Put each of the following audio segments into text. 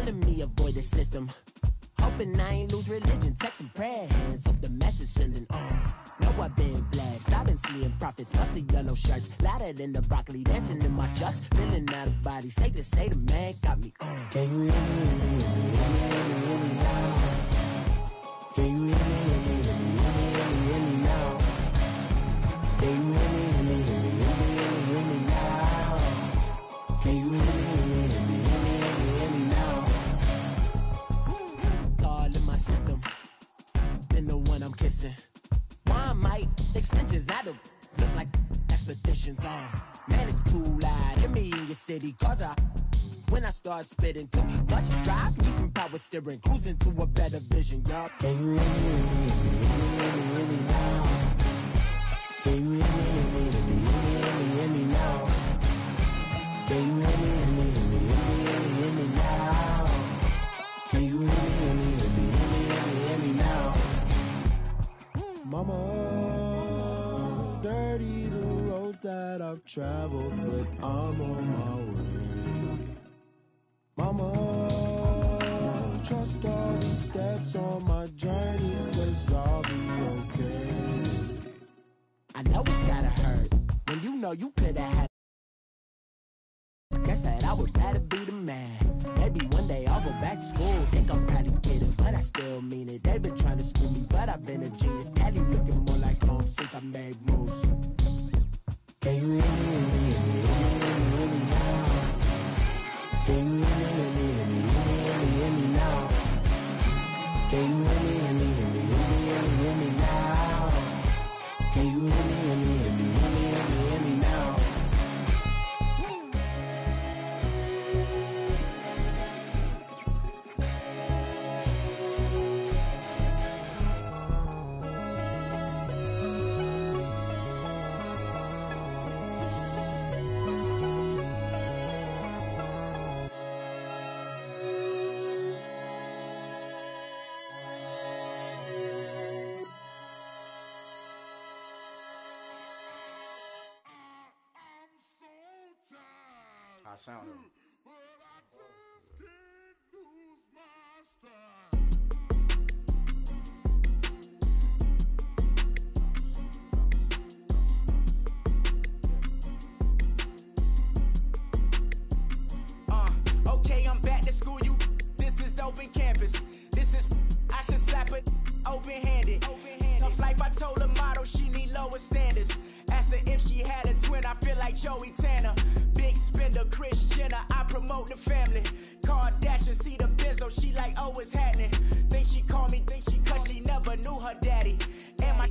telling me avoid the system. Hoping I ain't lose religion, texting prayer hands, hope the message sending on. Know I've been blessed, I've been seeing prophets, busted yellow shirts, louder than the broccoli, dancing in my chucks, feeling out of body, say the man got me on. Can you hear me, hear me, hear me now? Can you hear me, hear me, hear me, hear me now? Can you hear me, hear me, hear me, hear me now? Can you hear me, hear me, hear me, hear me now? All in my system, been the one I'm kissing. One might extensions that'll look like expeditions on. Man, it's too loud. Hear me in your city, cause when I start spitting too much drive, need some power steering, cruising to a better vision, y'all. Can you hear me, hear me, hear me, hear me now? Can you hear me, hear me, hear me, hear me now? Can you hear me, hear me, hear me, hear me now? Can you hear me, hear me, hear me, hear me now? Mama, dirty the roads that I've traveled, but I'm on my way. Mama, trust all these steps on my journey, 'cause I'll be okay. I know it's gotta hurt when you know you could've had. Guess that I would rather be the man. Maybe one day I'll go back to school. Think I'm probably kidding, but I still mean it. They've been trying to school me, but I've been a genius. Cali looking more like home since I made moves. Can you hear me, hear me, hear me, hear me now? Can you hear me, hear me, hear me, hear me now? Can you hear me, hear me, hear me, hear me now? Can you hear me, hear me, hear me, hear me now? I sound it. Okay, I'm back to school, you. This is open campus. This is, I should slap it open-handed. Tough life, I told her motto, she need lower standards. Asked her if she had a twin, I feel like Joey Tanner. Big spender, Kris Jenner, I promote the family. Kardashian, see the Benzo, she like, oh, it's happening. Think she called me, cause she never knew her daddy. And my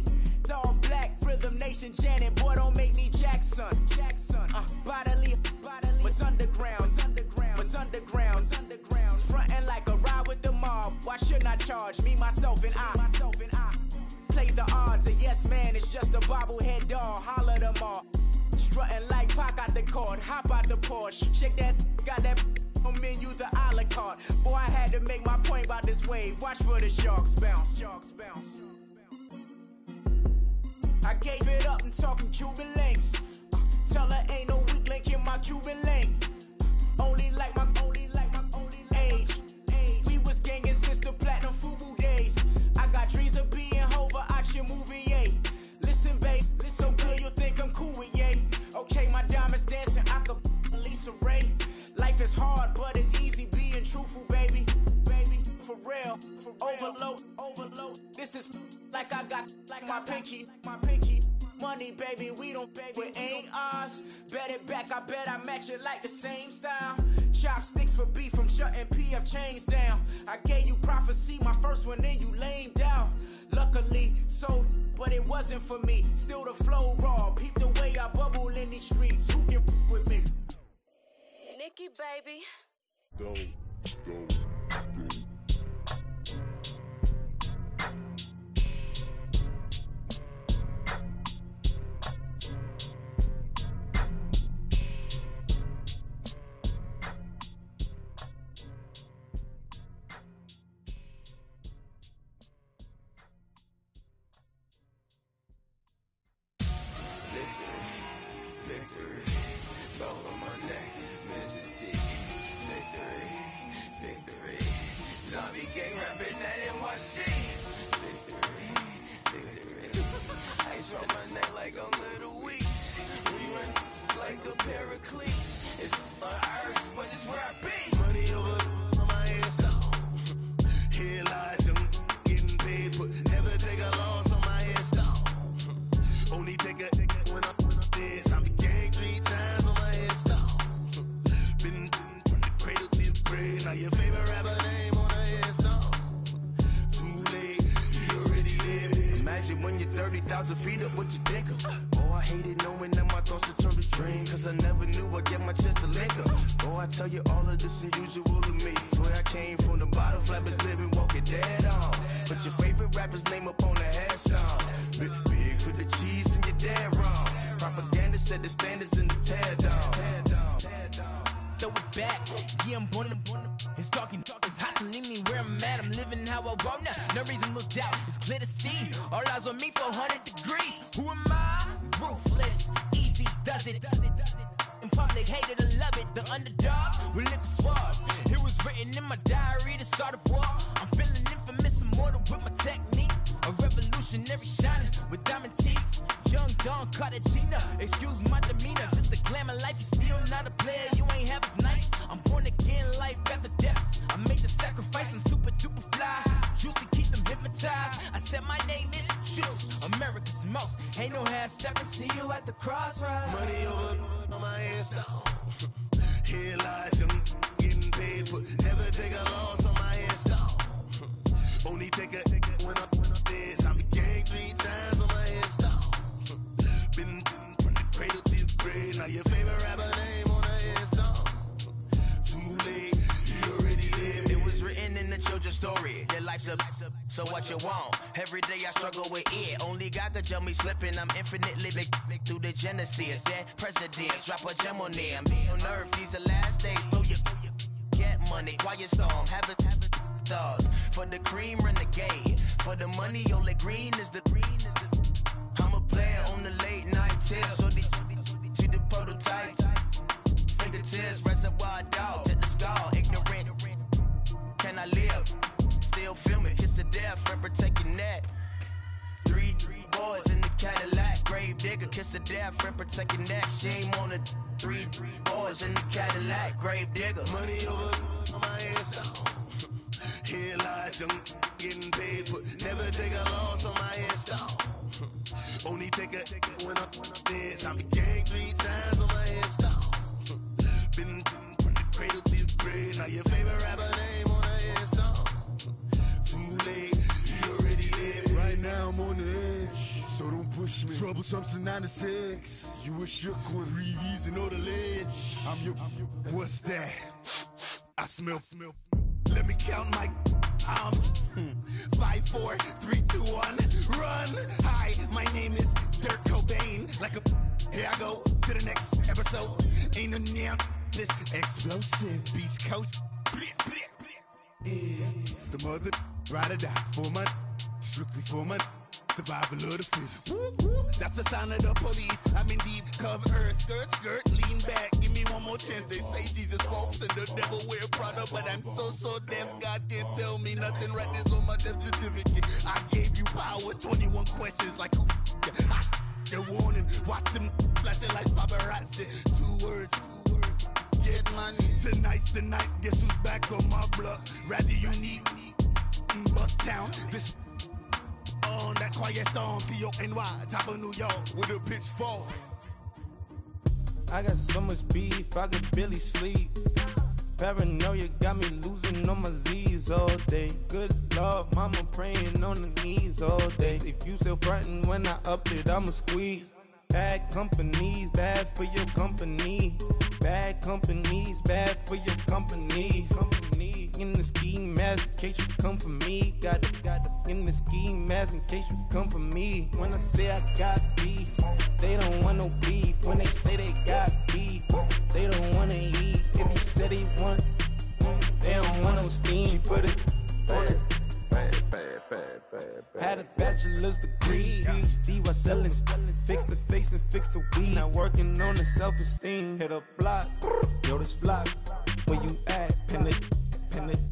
all black, Rhythm Nation, Janet, boy, don't make me Jackson. Bodily, was underground, was underground. Frontin' like a ride with the mob. Why shouldn't I charge me, myself, and I? Play the odds, a yes man, it's just a bobblehead doll. Holler them all. Strutting like Pac out the court, hop out the Porsche. Shake that, got that on menu, the a la carte. Boy, I had to make my point about this wave. Watch for the sharks bounce. I gave it up and talking Cuban links. Tell her ain't no weak link in my Cuban link. Only like my age. We was gangin' since the platinum FUBU days. I got dreams of being Hova out your movie, yay. Listen, babe, so good you'll think I'm cool with yay. Okay, my diamonds dancing, I could Lisa Ray. Life is hard, but it's easy being truthful, baby. For real, overload. This is like I got like my pinky. Money, baby, we don't pay, it ain't ours. Bet it back, I bet I match it like the same style. Chopsticks for beef, I'm shutting PF chains down. I gave you prophecy, my first one, then you lamed down. Luckily, sold, but it wasn't for me. Still the flow raw, peep the way I bubble in these streets. Who can with me? Nikki, baby. Go. Victory, gold on my neck, Mr. T. Victory, Pericles. It's on earth, but it's where I be. Money over on my headstone. Here lies young, getting paid, but never take a loss on my headstone. Only take a when I'm dead. I be ganked 3 times on my headstone. Been from the cradle to the grave. Now your favorite rapper name on a headstone. Too late, you already there. Imagine when you're 30,000 feet up, what you think of? Oh, I hated knowing that my thoughts would turn to dream, cause I never knew I'd get my chance to link up. Oh, I tell you all of this unusual to me. Swear I came from the bottom, flappers living, walking dead on. Put your favorite rapper's name up on the headstone. Big for the cheese and you're dead wrong. Propaganda set the standards in the tear down. Throw it back, yeah, I'm born. It's talking, it's hot, so leave me where I'm at. I'm living how I want now. No reason to look out, it's clear to see. All eyes on me, 400 degrees. Who am I? Ruthless, easy, does it. In public, hated or love it. The underdogs with liquor swabs. It was written in my diary to start a war. I'm feeling infamous, immortal with my technique. A revolutionary shining with diamond teeth. Young Don Cartagena, excuse my demeanor. This the glamour life, you still not a player. You ain't half as nice. I'm born again, life after death. I made the sacrifice, I'm super duper fly. Used to keep them hypnotized. I said my name is Juice, America's most. Ain't no half stepping, see you at the crossroads. Money over on my headstone. Here lies young, getting paid, but never take a loss on my headstone. Only take a when I'm dead. I be ganked 3 times on my headstone. Been from the cradle to the grave. Now your favorite rapper name on a headstone. Too late, you already there. It was written in the children's story. Their life's a so what you want? Every day I struggle with it. Only God could jump me slipping. I'm infinitely big through the genesis. Dead presidents, drop a gem on them. On earth, these the last days. Throw your get money, quiet storm, have it thoughts. For the cream, renegade. For the money, only green is the. I'm a player on the late night tip. So the prototype. Fingertips, reservoir dog, to the skull, ignorant. Can I live? Still film it, kiss to death, friend protect your neck. 3 boys in the Cadillac, grave digger, kiss to death, friend protect your neck. Shame on the 3 boys in the Cadillac, grave digger. Money over on my headstone. Here lies young, getting paid, but never take a loss on my headstone. Only take a when I'm dead. I be ganked 3 times on my headstone. Been from the cradle to the grave. Now your favorite rapper name on a headstone. Too late, you already there. Right now I'm on the edge, so don't push me. Troublesome to 9 to 6. You a shook one, breeze and all the ledge. I'm your. What's that? I smell. Let me count my. 5, 4, 3, 2, 1. Run. Hi, my name is Dirk Cobain. Like a. Here I go to the next episode. Ain't no damn this explosive Beast Coast. Yeah. The mother ride or die for my. Strictly for my. Survival of the fittest. That's the sound of the police. I'm in deep cover earth. Skirt, lean back. Give me one more chance. They say Jesus walks and the devil wear Prada, but I'm so deaf. God can't tell me nothing. Right there's on my death certificate. I gave you power. 21 questions like who? They're warning. Watch them flashing like paparazzi. 2 words. Get money. Tonight's the night. Guess who's back on my block? Rather unique. Bucktown. This. On that quiet storm, T-O-N-Y, top of New York, with a pitchfork. I got so much beef, I could barely sleep. Paranoia got me losing on my Z's all day. Good Lord, mama praying on the knees all day. If you still frontin' when I up it, I'ma squeeze. Bad companies, bad for your company. Bad companies, bad for your company. In the ski mask in case you come for me. Got it in the ski mask in case you come for me. When I say I got beef, they don't want no beef. When they say they got beef, they don't wanna eat. If you said they want, they don't want no steam. She put it on it. Had a bachelor's degree, PhD while selling. Fix the face and fix the weed. Now working on the self-esteem. Hit a block, yo this flock. Where you at? Pin it.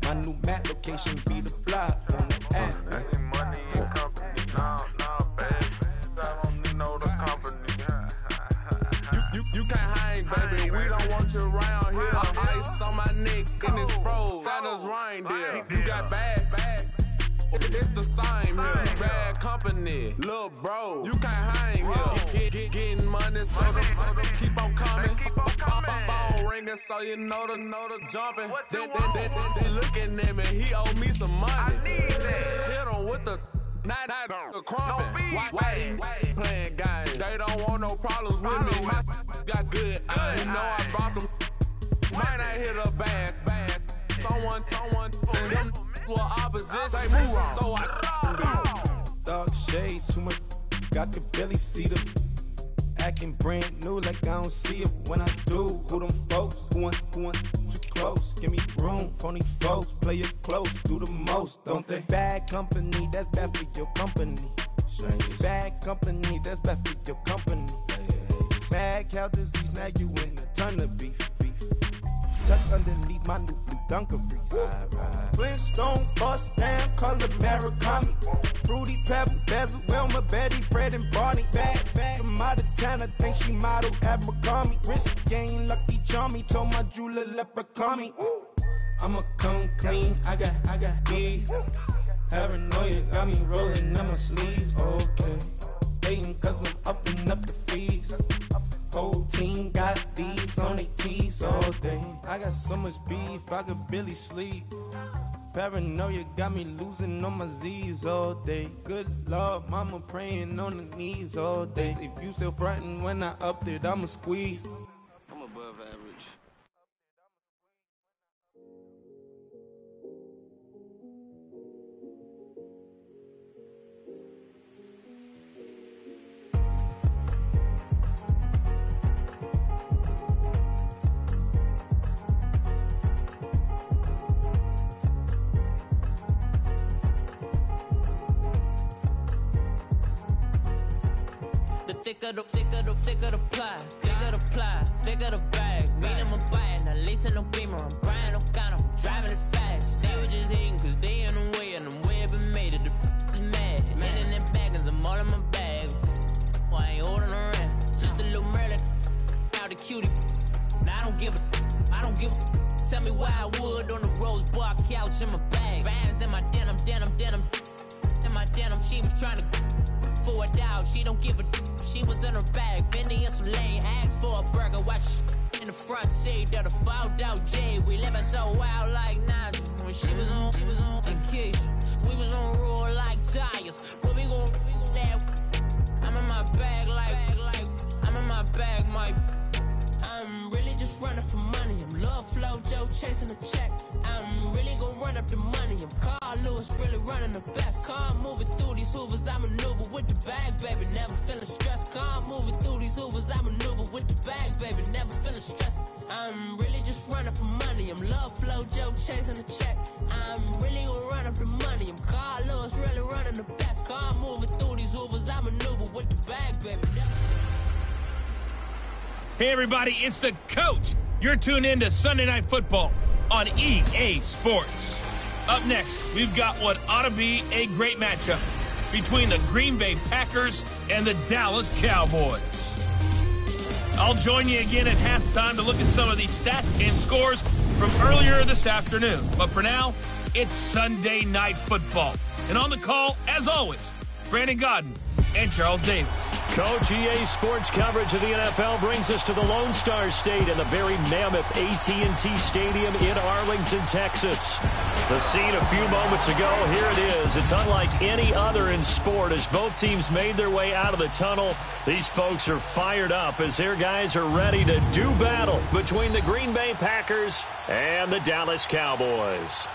My new map location be the block on the app. Any money in company, no, baby. I don't need no the company. You can't hang, baby. in his fro. Santa's reindeer. You got bad. It's the same here. You bad company, little bro. You can't hang here. Getting money, so the keep on coming. Phone ringing, so you know the jumping. They looking at me, he owe me some money. Hit him with the night crumping. Whitey playing games. They don't want no problems with me. My got good aim. You know I brought them. Might not hit a bad. Someone send them. Well, opposition, move on. So I dark shades, too much. Got the belly see them. Acting brand new like I don't see it when I do. Who them folks? Who want too close? Give me room, phony folks. Play it close, do the most, don't they? Bad company, that's bad for your company. Bad company, that's bad for your company. Mad cow disease, now you in a ton of beef. Tuck underneath my new blue dungarees. Flintstone bust down, color Murakami. Fruity Pebble, Bezel, Wilma, Betty, Fred, and Barney. Bad from out of town, I think she modeled at McCarmy. Wrist game, lucky charmy, told my jeweler leprechaun me. I'ma come clean, I got beef. Paranoia got me rolling on my sleeves, okay. Hating cause I'm upping up the fees. Whole team got these on their tees all day. I got so much beef, I could barely sleep. Paranoia got me losing on my Z's all day. Good Lord, mama praying on the knees all day. If you still frontin' when I upped it, I'ma squeeze. I'm above average. Thicker the pie, thicker the bag. Meet him a bite, now lacing no beamer. I'm Brian O'Connor, driving it fast. They were just hating cause they in the way, and the way I've been made it, the is mad. Man in them baggins, I'm all in my bag. I ain't holding around, just a little Merlin, out a cutie. Now I don't give a, tell me why I would on the rose bar couch in my bag. Bands in my denim. In my denim, she was trying to for a doubt, she don't give a she was in her bag, Fendi and some lane, asked for a burger, watch in the front seat of the fouled out J. We living so wild like Nas. When she was on vacation, we was on roll like tires. But we gon' laugh. I'm in my bag like I'm in my bag, Mike. I'm really just running for money. I'm Love Flow Joe chasing the check. I'm really gon' run up the money. I'm Carl Lewis, really running the best. Car moving through these hoovers, I maneuver with the bag, baby. Never feeling stressed. Car moving through these hoovers, I maneuver with the bag, baby. Never feeling stressed. I'm really just running for money. I'm Love Flow Joe chasing the check. I'm really gon' run up the money. I'm Carl Lewis, really running the best. Car moving through these hoovers, I maneuver with the bag, baby. Hey everybody, it's the coach. You're tuned in to Sunday Night Football on EA Sports. Up next, we've got what ought to be a great matchup between the Green Bay Packers and the Dallas Cowboys. I'll join you again at halftime to look at some of these stats and scores from earlier this afternoon. But for now, it's Sunday Night Football. And on the call, as always, Brandon Godden and Charles Davis. Coach, EA Sports coverage of the NFL brings us to the Lone Star State in the very mammoth AT&T Stadium in Arlington, Texas. The scene a few moments ago, here it is. It's unlike any other in sport as both teams made their way out of the tunnel. These folks are fired up as their guys are ready to do battle between the Green Bay Packers and the Dallas Cowboys.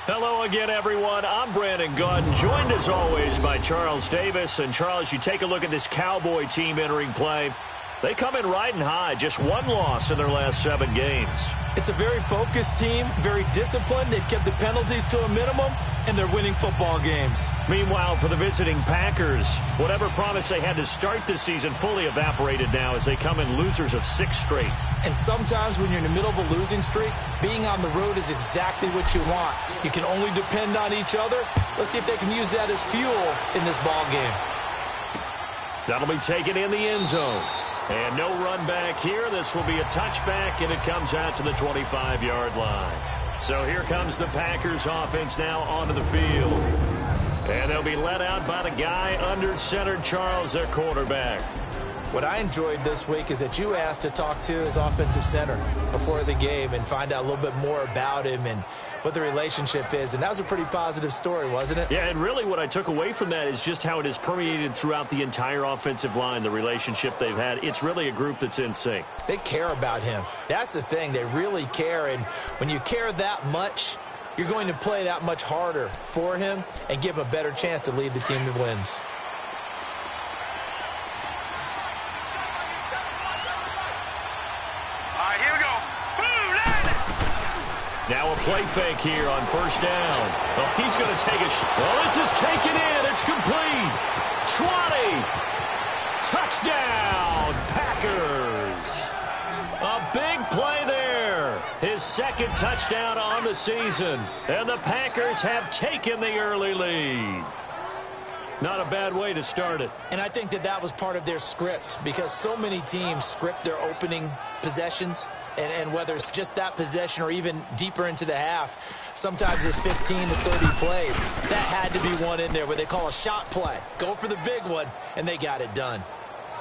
Hello again, everyone. I'm Brandon Godden, joined as always by Charles Davis. And Charles, you take a look at this Cowboy team entering play. They come in riding high, just one loss in their last 7 games. It's a very focused team, very disciplined. They've kept the penalties to a minimum, and they're winning football games. Meanwhile, for the visiting Packers, whatever promise they had to start the season fully evaporated now as they come in losers of 6 straight. And sometimes when you're in the middle of a losing streak, being on the road is exactly what you want. You can only depend on each other. Let's see if they can use that as fuel in this ball game. That'll be taken in the end zone. And no run back here. This will be a touchback, and it comes out to the 25-yard line. So here comes the Packers offense now onto the field. And they'll be led out by the guy under center, Charles, their quarterback. What I enjoyed this week is that you asked to talk to his offensive center before the game and find out a little bit more about him and what the relationship is. And that was a pretty positive story, wasn't it? Yeah, and really what I took away from that is just how it has permeated throughout the entire offensive line, the relationship they've had. It's really a group that's in sync. They care about him. That's the thing. They really care. And when you care that much, you're going to play that much harder for him and give him a better chance to lead the team to wins. Now a play fake here on first down. Oh, he's going to take a shot. Well, this is taken in. It's complete. 20. Touchdown, Packers. A big play there. His second touchdown on the season. And the Packers have taken the early lead. Not a bad way to start it. And I think that was part of their script because so many teams script their opening possessions. And whether it's just that possession or even deeper into the half, sometimes it's 15 to 30 plays. That had to be one in there where they call a shot play. Go for the big one, and they got it done.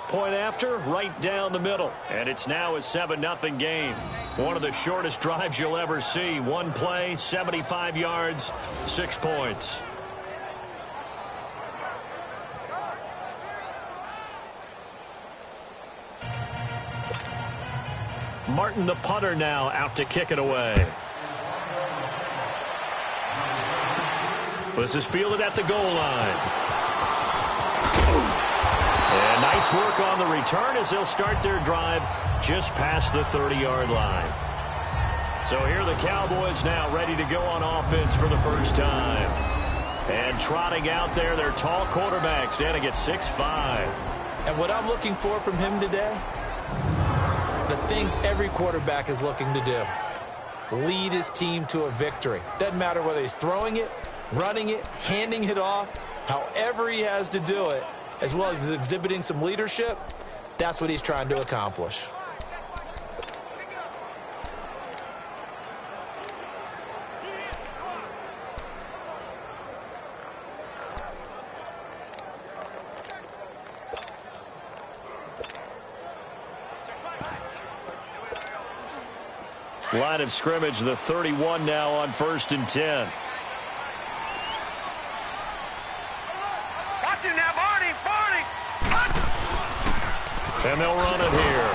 Point after, right down the middle. And it's now a 7-0 game. One of the shortest drives you'll ever see. One play, 75 yards, 6 points. Martin, the punter, now out to kick it away. This is fielded at the goal line. And nice work on the return as they'll start their drive just past the 30-yard line. So here the Cowboys now ready to go on offense for the first time. And trotting out there, their tall quarterback standing at 6'5". And what I'm looking for from him today, the things every quarterback is looking to do. Lead his team to a victory. Doesn't matter whether he's throwing it, running it, handing it off, however he has to do it, as well as exhibiting some leadership, that's what he's trying to accomplish. Line of scrimmage, the 31 now on 1st and 10. Watch him now, Barney! And they'll run it here.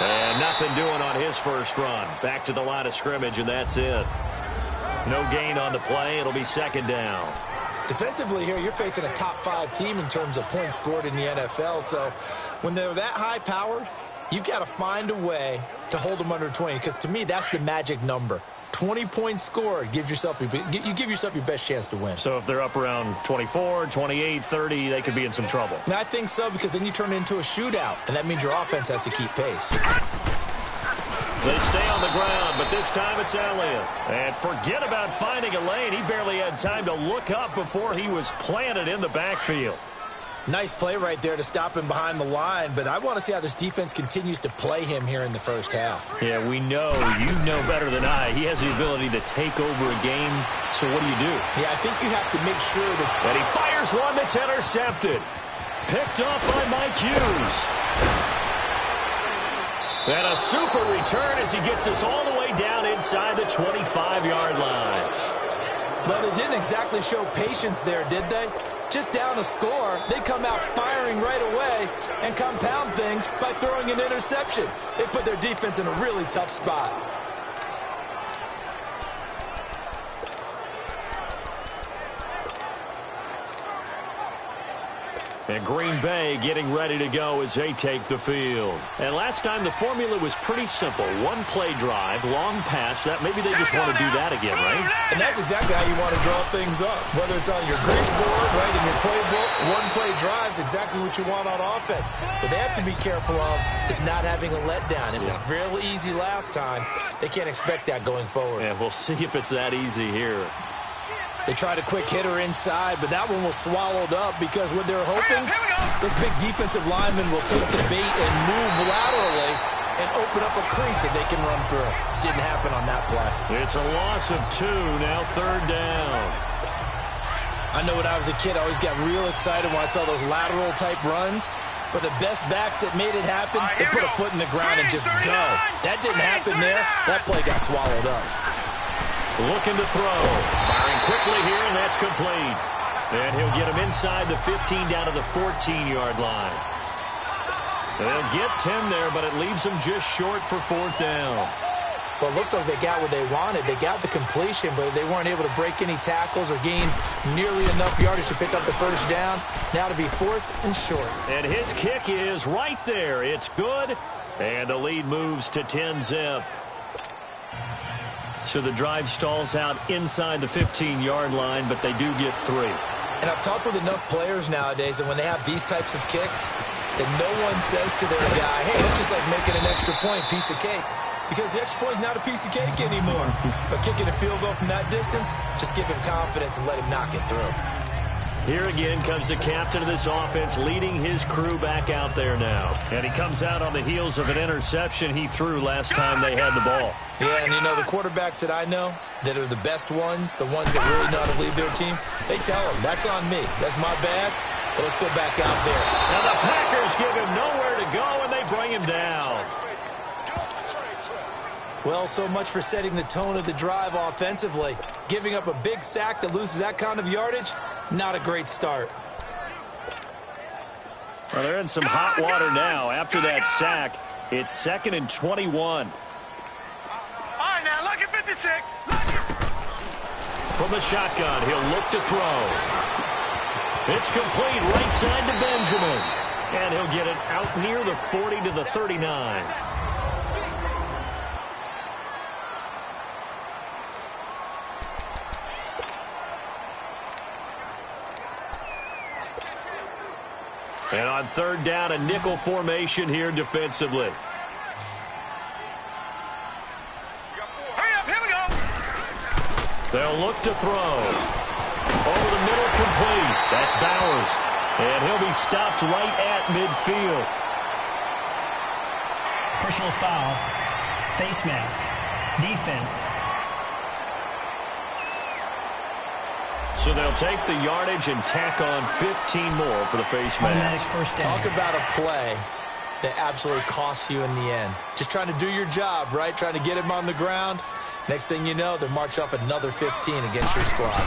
And nothing doing on his first run. Back to the line of scrimmage, and that's it. No gain on the play. It'll be second down. Defensively here, you're facing a top 5 team in terms of points scored in the NFL. So when they're that high-powered, you've got to find a way to hold them under 20, because to me, that's the magic number. 20 points scored, you give yourself your best chance to win. So if they're up around 24, 28, 30, they could be in some trouble. And I think so, because then you turn it into a shootout, and that means your offense has to keep pace. They stay on the ground, but this time it's Elliott. And forget about finding a lane. He barely had time to look up before he was planted in the backfield. Nice play right there to stop him behind the line, but I want to see how this defense continues to play him here in the first half. Yeah, we know. You know better than I. He has the ability to take over a game, so what do you do? Yeah, I think you have to make sure that... And he fires one that's intercepted. Picked up by Mike Hughes. And a super return as he gets us all the way down inside the 25-yard line. But they didn't exactly show patience there, did they? Just down a score, they come out firing right away and compound things by throwing an interception. They put their defense in a really tough spot. And Green Bay getting ready to go as they take the field. And last time the formula was pretty simple. One play drive, long pass. That maybe they just want to do that again, right? And that's exactly how you want to draw things up. Whether it's on your grease board, right, in your playbook, one play drive is exactly what you want on offense. What they have to be careful of is not having a letdown. It was real easy last time. They can't expect that going forward. Yeah, we'll see if it's that easy here. They tried a quick hitter inside, but that one was swallowed up because what they're hoping, this big defensive lineman will take the bait and move laterally and open up a crease that they can run through. Didn't happen on that play. It's a loss of 2, now 3rd down. I know when I was a kid, I always got real excited when I saw those lateral-type runs. But the best backs that made it happen, they put a foot in the ground and just go. That didn't happen there. That play got swallowed up. Looking to throw. Firing quickly here, and that's complete. And he'll get him inside the 15 down to the 14-yard line. They'll get 10 there, but it leaves them just short for 4th down. Well, it looks like they got what they wanted. They got the completion, but they weren't able to break any tackles or gain nearly enough yardage to pick up the first down. Now to be 4th and short. And his kick is right there. It's good, and the lead moves to 10-zip. So the drive stalls out inside the 15-yard line, but they do get 3. And I've talked with enough players nowadays that when they have these types of kicks, that no one says to their guy, hey, it's just like making an extra point, piece of cake. Because the extra point is not a piece of cake anymore. But kicking a field goal from that distance, just give him confidence and let him knock it through. Here again comes the captain of this offense, leading his crew back out there now. And he comes out on the heels of an interception he threw last time they had the ball. Yeah, and you know, the quarterbacks that I know that are the best ones, the ones that really know how to lead their team, they tell them, that's on me. That's my bad. But let's go back out there. Now the Packers give him nowhere to go, and they bring him down. Well, so much for setting the tone of the drive offensively. Giving up a big sack that loses that kind of yardage, not a great start. Well, they're in some hot water now. After that sack, it's 2nd and 21. All right, now, look at 56. From the shotgun, he'll look to throw. It's complete right side to Benjamin. And he'll get it out near the 40 to the 39. And on 3rd down, a nickel formation here defensively. Hurry up, here we go. They'll look to throw. Over the middle, complete. That's Bowers. And he'll be stopped right at midfield. Personal foul. Face mask. Defense. So they'll take the yardage and tack on 15 more for the face mask. First down. Talk about a play that absolutely costs you in the end. Just trying to do your job, right? Trying to get him on the ground. Next thing you know, they march off another 15 against your squad.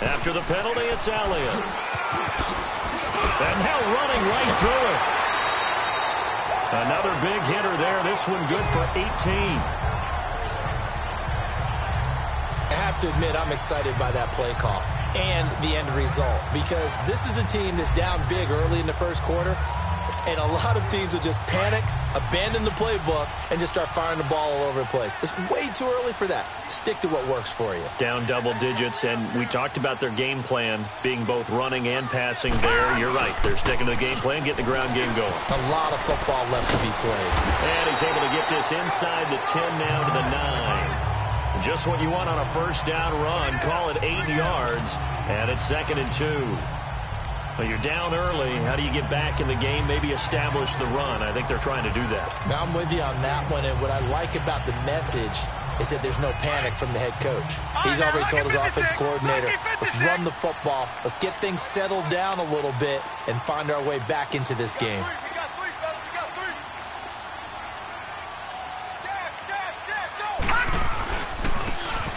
After the penalty, it's Elliott. And now running right through it. Another big hitter there. This one good for 18. I have to admit, I'm excited by that play call and the end result, because this is a team that's down big early in the first quarter, and a lot of teams will just panic, abandon the playbook, and just start firing the ball all over the place. It's way too early for that. Stick to what works for you. Down double digits, and we talked about their game plan being both running and passing there. You're right. They're sticking to the game plan, getting the ground game going. A lot of football left to be played. And he's able to get this inside the 10 now to the 9. Just what you want on a first down run. Call it 8 yards, and it's 2nd and 2. Well, you're down early. How do you get back in the game? Maybe establish the run. I think they're trying to do that. Now, I'm with you on that one, and what I like about the message is that there's no panic from the head coach. He's already told his offense coordinator, let's run the football, let's get things settled down a little bit, and find our way back into this game.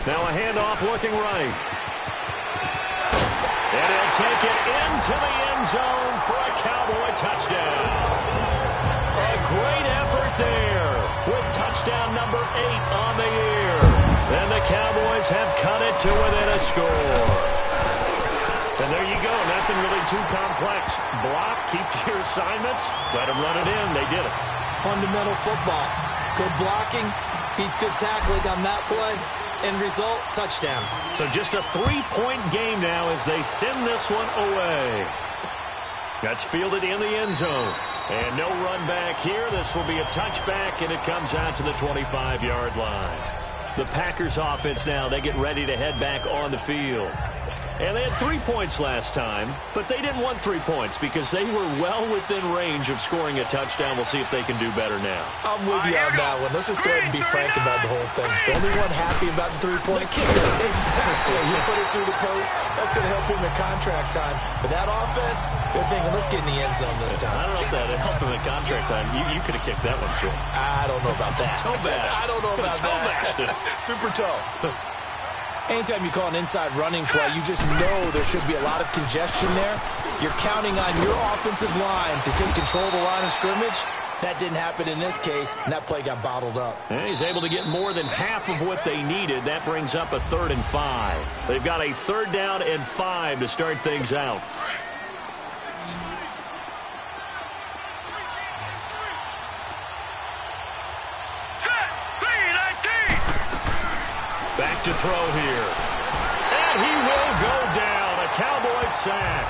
Now a handoff looking right. And he'll take it into the end zone for a Cowboy touchdown. A great effort there with touchdown number 8 on the year. And the Cowboys have cut it to within a score. And there you go. Nothing really too complex. Block, keep to your assignments, let them run it in. They did it. Fundamental football. Good blocking beats good tackling on that play. End result, touchdown. So just a 3-point game now as they send this one away. That's fielded in the end zone. And no run back here. This will be a touchback, and it comes out to the 25-yard line. The Packers offense now, they get ready to head back on the field. And they had 3 points last time, but they didn't want 3 points because they were well within range of scoring a touchdown. We'll see if they can do better now. I'm with you on that one. Let's just go ahead and be frank about the whole thing. The only one happy about the 3-point kicker. Exactly. You put it through the post. That's going to help him in contract time. But that offense, they're thinking, let's get in the end zone this time. I don't know if that helped him in contract time. You could have kicked that one through. I don't know about that. Toe bash. I don't know about that. Super toe. Anytime you call an inside running play, you just know there should be a lot of congestion there. You're counting on your offensive line to take control of the line of scrimmage. That didn't happen in this case, and that play got bottled up. And he's able to get more than half of what they needed. That brings up a 3rd and 5. They've got a 3rd down and 5 to start things out. Back to throw here. And he will go down. A Cowboys sack.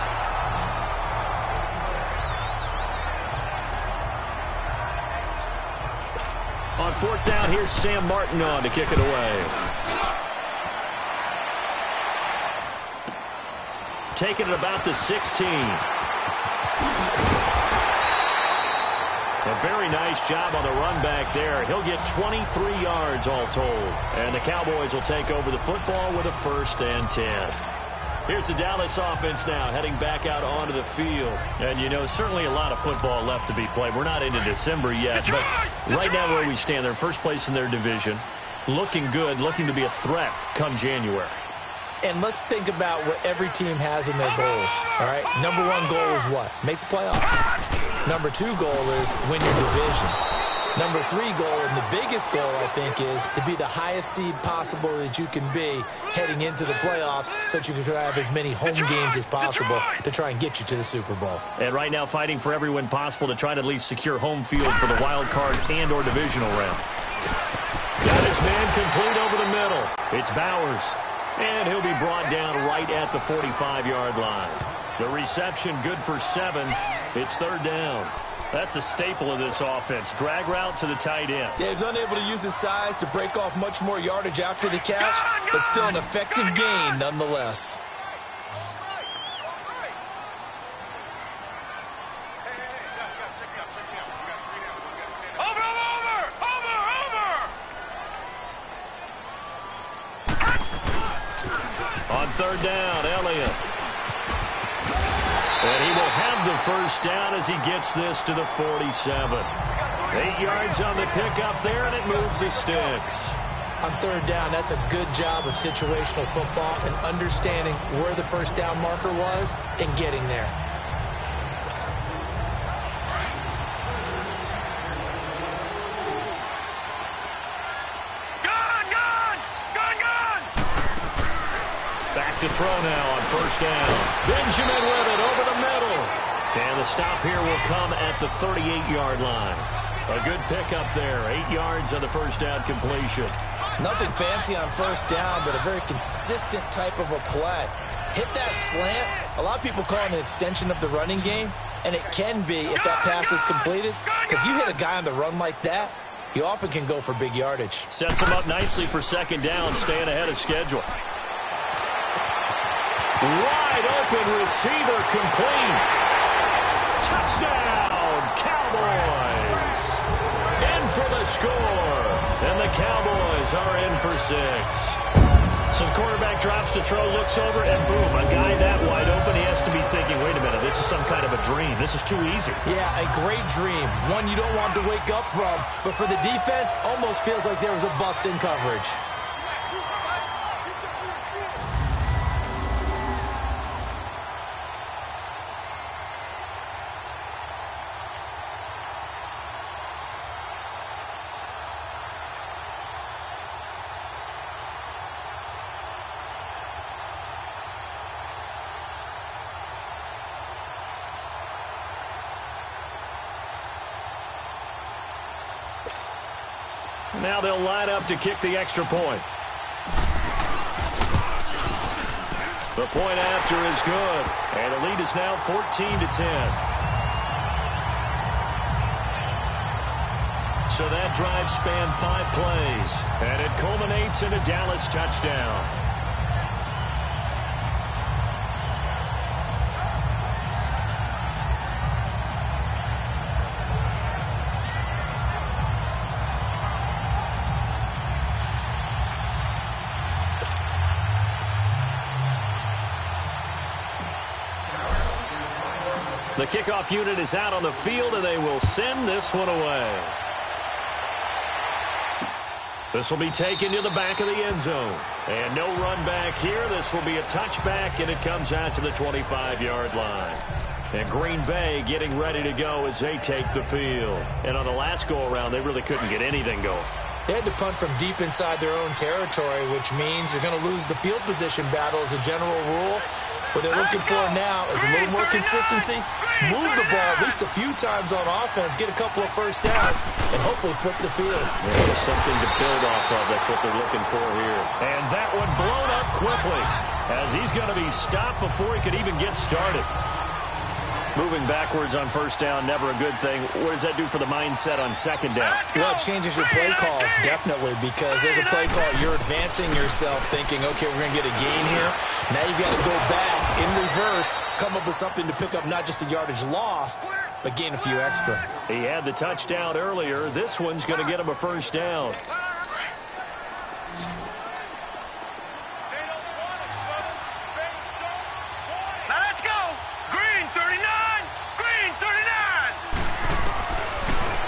On 4th down, here's Sam Martin on to kick it away. Taking it about the 16. A very nice job on the run back there. He'll get 23 yards all told. And the Cowboys will take over the football with a 1st and 10. Here's the Dallas offense now heading back out onto the field. And, you know, certainly a lot of football left to be played. We're not into December yet, but right now where we stand, they're in first place in their division. Looking good, looking to be a threat come January. And let's think about what every team has in their goals, all right? Number 1 goal is what? Make the playoffs. Number 2 goal is win your division. Number 3 goal, and the biggest goal, I think, is to be the highest seed possible that you can be heading into the playoffs so that you can have as many home games as possible to try and get you to the Super Bowl. And right now fighting for every win possible to try to at least secure home field for the wild card and or divisional round. Got his man complete over the middle. It's Bowers. And he'll be brought down right at the 45-yard line. The reception good for 7. It's 3rd down. That's a staple of this offense. Drag route to the tight end. Yeah, he's unable to use his size to break off much more yardage after the catch, but still an effective gain nonetheless. On 3rd down, Elliott. And he will have the 1st down as he gets this to the 47. 8 yards on the pickup there, and it moves the sticks. On 3rd down, that's a good job of situational football and understanding where the 1st down marker was and getting there. To throw now on 1st down. Benjamin with it over the middle. And the stop here will come at the 38-yard line. A good pickup there. 8 yards on the 1st down completion. Nothing fancy on 1st down, but a very consistent type of a play. Hit that slant. A lot of people call it an extension of the running game, and it can be if that pass is completed. Because you hit a guy on the run like that, you often can go for big yardage. Sets him up nicely for 2nd down, staying ahead of schedule. Wide open receiver complete. Touchdown, Cowboys. In for the score. And the Cowboys are in for 6. So the quarterback drops to throw, looks over, and boom, a guy that wide open. He has to be thinking, wait a minute, this is some kind of a dream. This is too easy. Yeah, a great dream. One you don't want to wake up from. But for the defense, almost feels like there was a bust in coverage. Now they'll line up to kick the extra point. The point after is good. And the lead is now 14-10. So that drive spanned 5 plays, and it culminates in a Dallas touchdown. The kickoff unit is out on the field, and they will send this one away. This will be taken to the back of the end zone. And no run back here. This will be a touchback, and it comes out to the 25-yard line. And Green Bay getting ready to go as they take the field. And on the last go-around, they really couldn't get anything going. They had to punt from deep inside their own territory, which means you're going to lose the field position battle as a general rule. What they're looking for now is a little more consistency, move the ball at least a few times on offense, get a couple of first downs, and hopefully flip the field. Yeah, there's something to build off of. That's what they're looking for here. And that one blown up quickly as he's going to be stopped before he could even get started. Moving backwards on first down, never a good thing. What does that do for the mindset on second down? Well, it changes your play calls, definitely, because as a play call, you're advancing yourself thinking, okay, we're going to get a gain here. Now you've got to go back in reverse, come up with something to pick up not just the yardage lost, but gain a few extra. He had the touchdown earlier. This one's going to get him a first down.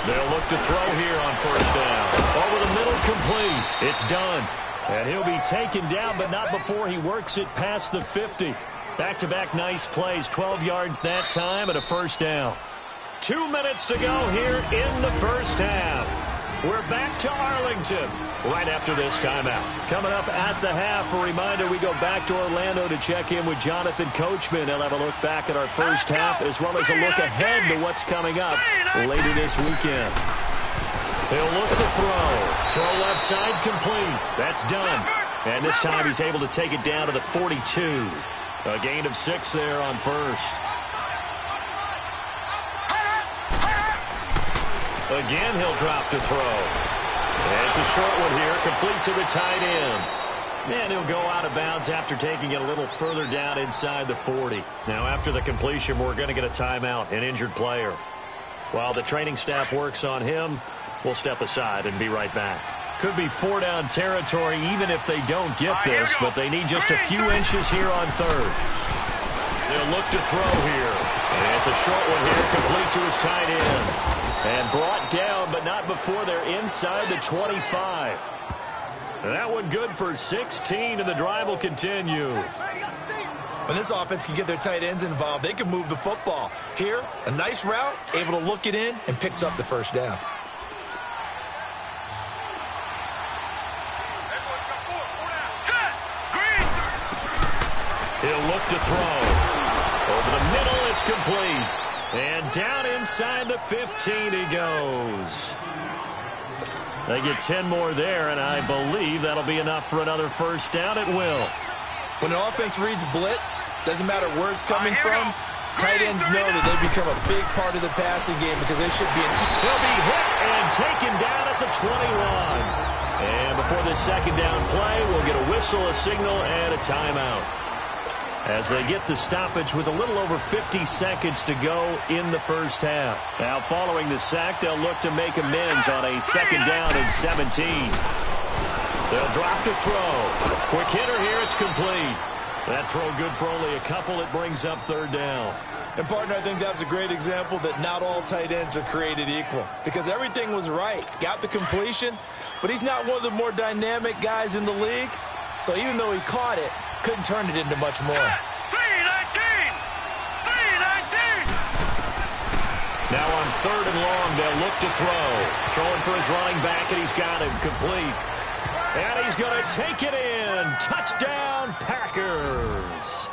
They'll look to throw here on first down. Over the middle, complete. It's done. And he'll be taken down, but not before he works it past the 50. Back-to-back nice plays. 12 yards that time and a first down. 2 minutes to go here in the first half. We're back to Arlington right after this timeout. Coming up at the half, a reminder, we go back to Orlando to check in with Jonathan Coachman. He'll have a look back at our first half as well as a look ahead to what's coming up later this weekend. He'll look to throw. Throw left side complete. That's done. And this time he's able to take it down to the 42. A gain of 6 there on first. Again, he'll drop to throw. And it's a short one here, complete to the tight end. And he'll go out of bounds after taking it a little further down inside the 40. Now, after the completion, we're going to get a timeout, an injured player. While the training staff works on him, we'll step aside and be right back. Could be 4-down territory even if they don't get this, but they need just a few inches here on third. They'll look to throw here. And it's a short one here, complete to his tight end. And brought down, but not before they're inside the 25. That one good for 16, and the drive will continue. When this offense can get their tight ends involved, they can move the football. Here, a nice route, able to look it in, and picks up the first down. He'll look to throw. Over the middle, it's complete. And down inside the 15 he goes. They get 10 more there, and I believe that'll be enough for another first down. It will. When an offense reads blitz, doesn't matter where it's coming from, tight ends know that they become a big part of the passing game because they should be He'll be hit and taken down at the 21. And before this second down play, we'll get a whistle, a signal, and a timeout. As they get the stoppage with a little over 50 seconds to go in the first half. Now, following the sack, they'll look to make amends on a second down and 17. They'll drop to throw. Quick hitter here, it's complete. That throw good for only a couple. It brings up third down. And, partner, I think that's a great example that not all tight ends are created equal. Because everything was right. Got the completion, but he's not one of the more dynamic guys in the league. So even though he caught it, couldn't turn it into much more. 3-19! Now on third and long, they'll look to throw. Throwing for his running back, and he's got him complete. And he's going to take it in. Touchdown, Packers.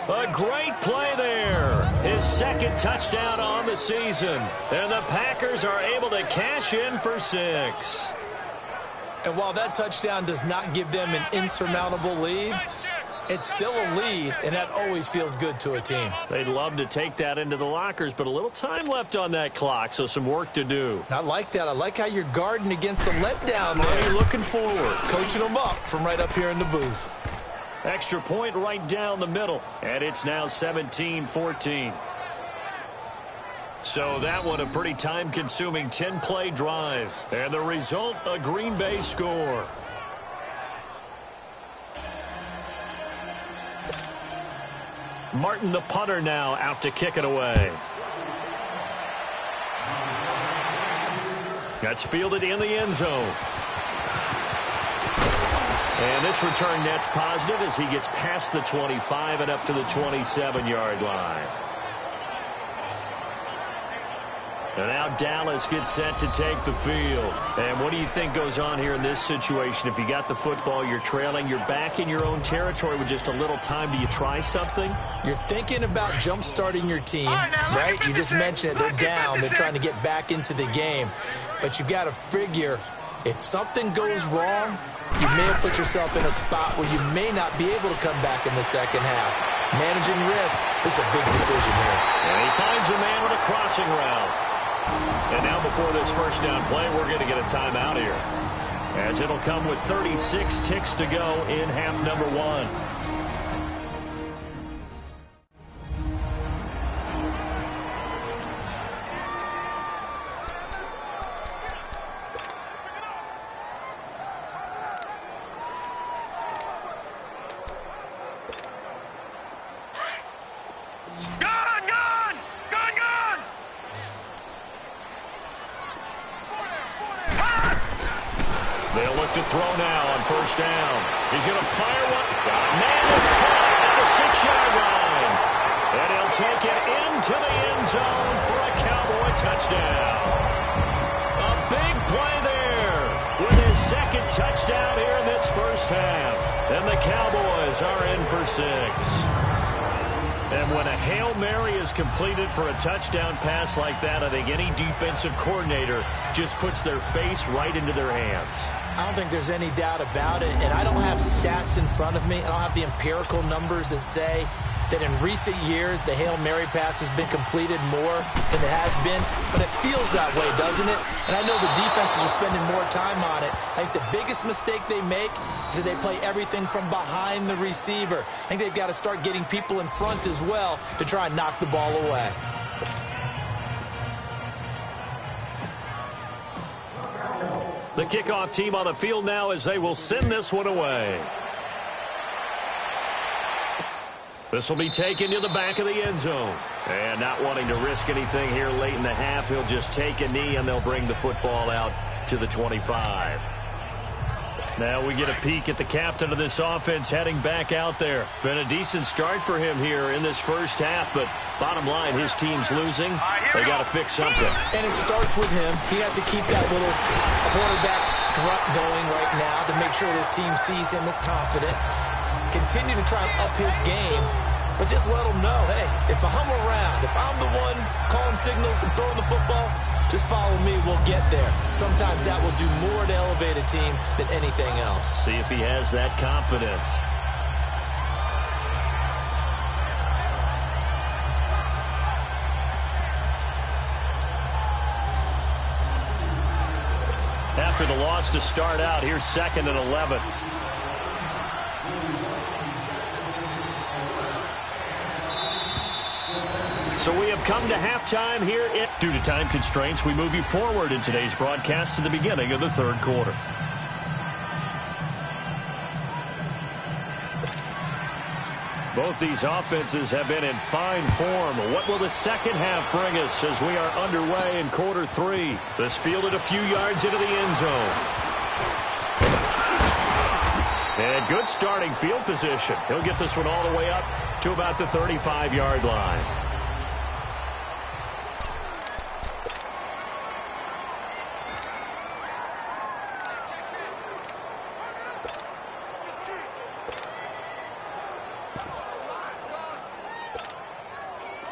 A great play there. His second touchdown on the season. And the Packers are able to cash in for 6. And while that touchdown does not give them an insurmountable lead, It's still a lead, and that always feels good to a team. They'd love to take that into the lockers, but a little time left on that clock, so some work to do. I like that. I like how you're guarding against a letdown there. Money looking forward. Coaching them up from right up here in the booth. Extra point right down the middle, and it's now 17-14. So that one a pretty time-consuming 10-play drive. And the result, a Green Bay score. Martin, the punter, now out to kick it away. That's fielded in the end zone. And this return net's positive as he gets past the 25 and up to the 27-yard line. And now Dallas gets set to take the field. And what do you think goes on here in this situation? If you got the football, you're trailing, you're back in your own territory with just a little time. Do you try something? You're thinking about jump-starting your team, right? You just mentioned it. They're down. They're trying to get back into the game. But you got to figure if something goes wrong, you may have put yourself in a spot where you may not be able to come back in the second half. Managing risk is a big decision here. And he finds a man with a crossing route. And now before this first down play, we're going to get a timeout here, as it'll come with 36 ticks to go in half number one. They'll look to throw now on first down. He's going to fire one. Got a man that's caught at the 6-yard line. And he'll take it into the end zone for a Cowboy touchdown. A big play there with his second touchdown here in this first half. And the Cowboys are in for 6. And when a Hail Mary is completed for a touchdown pass like that, I think any defensive coordinator just puts their face right into their hands. I don't think there's any doubt about it, and I don't have stats in front of me. I don't have the empirical numbers that say that in recent years the Hail Mary pass has been completed more than it has been, but it feels that way, doesn't it? And I know the defenses are spending more time on it. I think the biggest mistake they make is that they play everything from behind the receiver. I think they've got to start getting people in front as well to try and knock the ball away. The kickoff team on the field now as they will send this one away. This will be taken to the back of the end zone. And not wanting to risk anything here late in the half, he'll just take a knee and they'll bring the football out to the 25. Now we get a peek at the captain of this offense heading back out there. Been a decent start for him here in this first half, but bottom line, his team's losing. They got to fix something. And it starts with him. He has to keep that little quarterback strut going right now to make sure his team sees him as confident. Continue to try and up his game, but just let him know, hey, if I'm around, if I'm the one calling signals and throwing the football, just follow me, we'll get there. Sometimes that will do more to elevate a team than anything else. See if he has that confidence. After the loss to start out, here's 2nd and 11. So we have come to halftime here. Due to time constraints, we move you forward in today's broadcast to the beginning of the third quarter. Both these offenses have been in fine form. What will the second half bring us as we are underway in quarter 3? This fielded a few yards into the end zone. And good starting field position. He'll get this one all the way up to about the 35-yard line.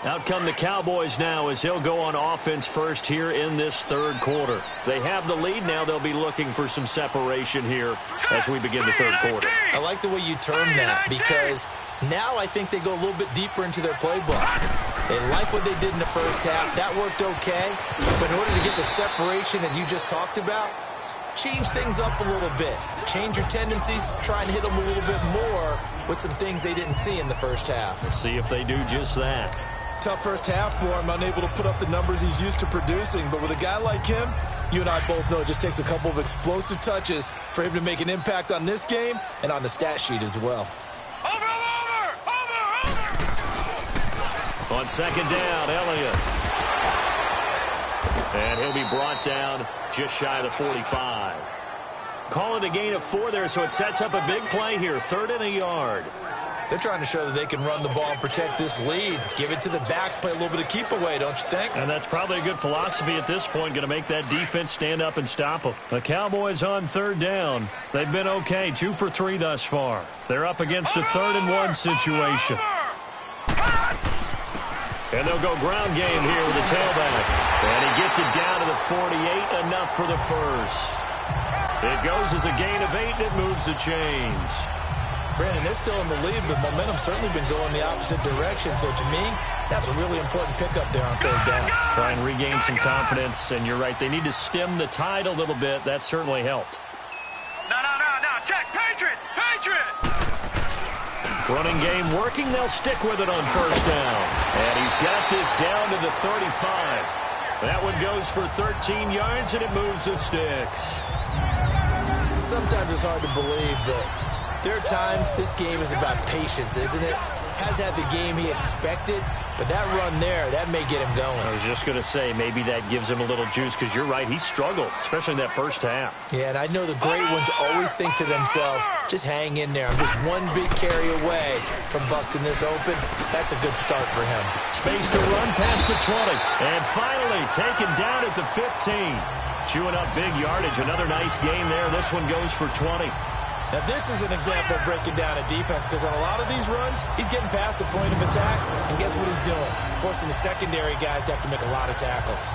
Out come the Cowboys now as they'll go on offense first here in this third quarter. They have the lead now. They'll be looking for some separation here as we begin the third quarter. I like the way you term that because now I think they go a little bit deeper into their playbook. They like what they did in the first half. That worked okay. But in order to get the separation that you just talked about, change things up a little bit. Change your tendencies. Try and hit them a little bit more with some things they didn't see in the first half. Let's see if they do just that. Tough first half for him, unable to put up the numbers he's used to producing. But with a guy like him, you and I both know it just takes a couple of explosive touches for him to make an impact on this game and on the stat sheet as well. On second down, Elliott. And he'll be brought down just shy of the 45. Calling a gain of 4 there, so it sets up a big play here. 3rd and a yard. They're trying to show that they can run the ball and protect this lead. Give it to the backs, play a little bit of keep away, don't you think? And that's probably a good philosophy at this point, going to make that defense stand up and stop them. The Cowboys on 3rd down. They've been okay, 2 for 3 thus far. They're up against a 3rd and 1 situation. And they'll go ground game here with the tailback. And he gets it down to the 48, enough for the first. It goes as a gain of 8, and it moves the chains. Brandon, they're still in the lead, but momentum's certainly been going the opposite direction. So to me, that's a really important pickup there on 3rd down. Try and regain some confidence, and you're right. They need to stem the tide a little bit. That certainly helped. No. Check. Patriot. Running game working. They'll stick with it on 1st down. And he's got this down to the 35. That one goes for 13 yards, and it moves the sticks. Sometimes it's hard to believe that there are times this game is about patience, isn't it? Has had the game he expected, but that run there, that may get him going. I was just going to say, maybe that gives him a little juice, because you're right, he struggled, especially in that first half. Yeah, and I know the great ones always think to themselves, just hang in there. I'm just one big carry away from busting this open. That's a good start for him. Space to run past the 20, and finally taken down at the 15. Chewing up big yardage, another nice gain there. This one goes for 20. Now, this is an example of breaking down a defense because on a lot of these runs, he's getting past the point of attack, and guess what he's doing? Forcing the secondary guys to have to make a lot of tackles.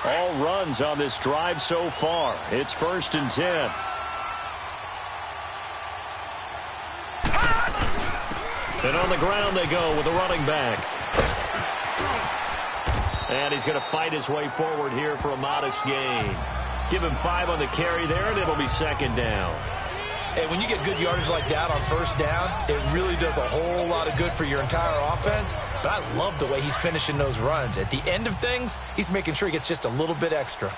All runs on this drive so far. It's 1st and 10. And on the ground they go with the running back. And he's going to fight his way forward here for a modest gain. Give him 5 on the carry there, and it'll be 2nd down. Hey, when you get good yardage like that on 1st down, it really does a whole lot of good for your entire offense. But I love the way he's finishing those runs. At the end of things, he's making sure he gets just a little bit extra.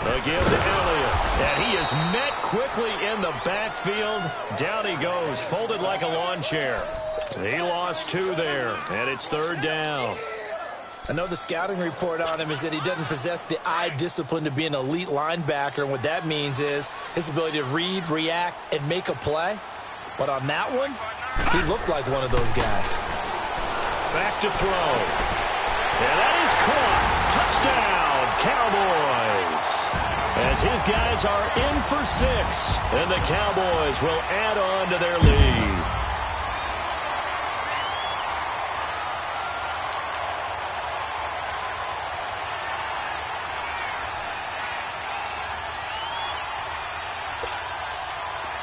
Again to Elliott, and he is met quickly in the backfield. Down he goes, folded like a lawn chair. He lost 2 there, and it's 3rd down. I know the scouting report on him is that he doesn't possess the eye discipline to be an elite linebacker, and what that means is his ability to read, react, and make a play. But on that one, he looked like one of those guys. Back to throw. And that is caught. Touchdown, Cowboys. As his guys are in for 6, and the Cowboys will add on to their lead.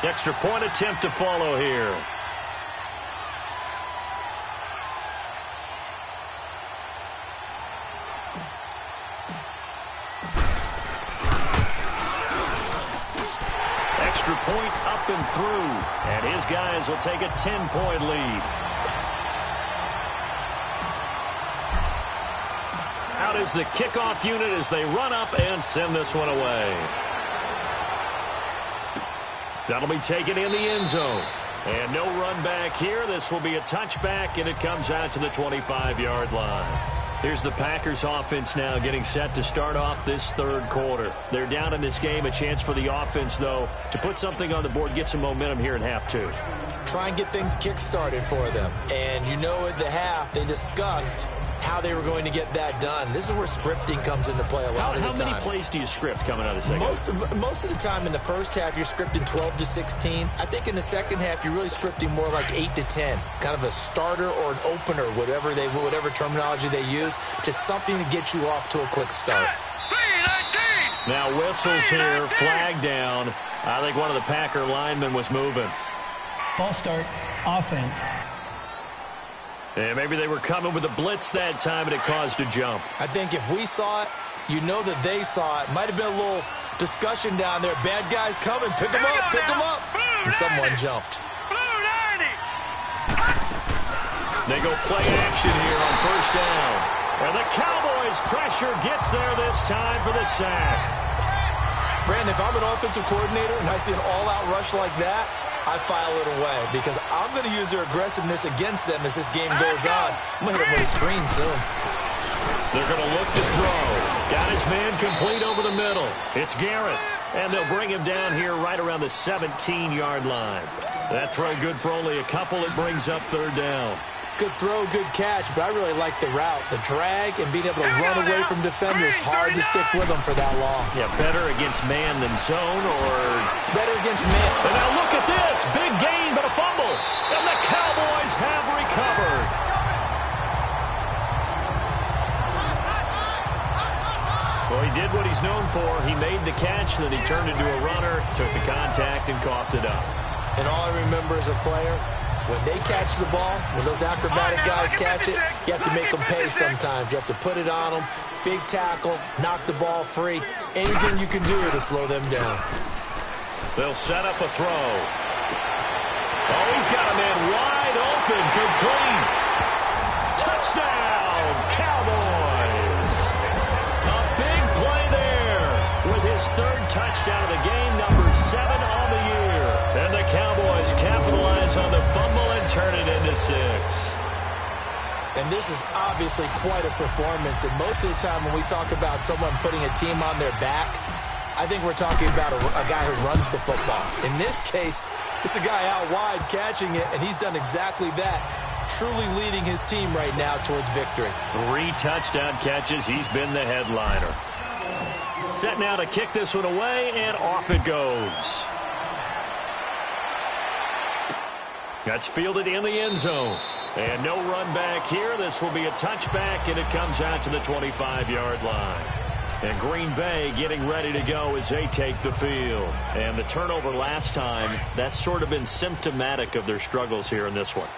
Extra point attempt to follow here. Extra point up and through, and his guys will take a 10-point lead. Out is the kickoff unit as they run up and send this one away. That'll be taken in the end zone. And no run back here. This will be a touchback, and it comes out to the 25-yard line. Here's the Packers offense now getting set to start off this third quarter. They're down in this game. A chance for the offense, though, to put something on the board, get some momentum here in half two. Try and get things kick-started for them. And you know at the half, they discussed how they were going to get that done. This is where scripting comes into play a lot of the time. How many plays do you script coming out of the second? Most of the time in the first half, you're scripting 12 to 16. I think in the second half, you're really scripting more like 8 to 10. Kind of a starter or an opener, whatever terminology they use. Just something to get you off to a quick start. Now whistles here, flag down. I think one of the Packer linemen was moving. False start, offense. And maybe they were coming with a blitz that time, and it caused a jump. I think if we saw it, you know that they saw it. Might have been a little discussion down there. Bad guys coming. Pick them up, pick them up. And someone jumped. They go play action here on first down. And the Cowboys' pressure gets there this time for the sack. Brandon, if I'm an offensive coordinator and I see an all-out rush like that, I file it away because I'm going to use their aggressiveness against them as this game goes on. I'm going to hit them with a screen soon. They're going to look to throw. Got his man complete over the middle. It's Garrett, and they'll bring him down here right around the 17-yard line. That throw good for only a couple. It brings up third down. Good throw, good catch, but I really like the route. The drag and being able to run away from defenders, hard to stick with them for that long. Yeah, better against man than zone, or better against man. And now look at this. Big gain, but a fumble. And the Cowboys have recovered. Well, he did what he's known for. He made the catch, then he turned into a runner, took the contact, and coughed it up. And all I remember as a player, when they catch the ball, when those acrobatic guys catch it, you have to make them pay sometimes. You have to put it on them, big tackle, knock the ball free. Anything you can do to slow them down. They'll set up a throw. Oh, he's got a man wide open, complete. Touchdown, Cowboys. A big play there with his third touchdown of the game, number 7 on the year. And the Cowboys capitalize on the fumble and turn it into 6. And this is obviously quite a performance. And most of the time when we talk about someone putting a team on their back, I think we're talking about a guy who runs the football. In this case, it's a guy out wide catching it, and he's done exactly that, truly leading his team right now towards victory. 3 touchdown catches. He's been the headliner. Set now to kick this one away, and off it goes. That's fielded in the end zone. And no run back here. This will be a touchback, and it comes out to the 25-yard line. And Green Bay getting ready to go as they take the field. And the turnover last time, that's sort of been symptomatic of their struggles here in this one.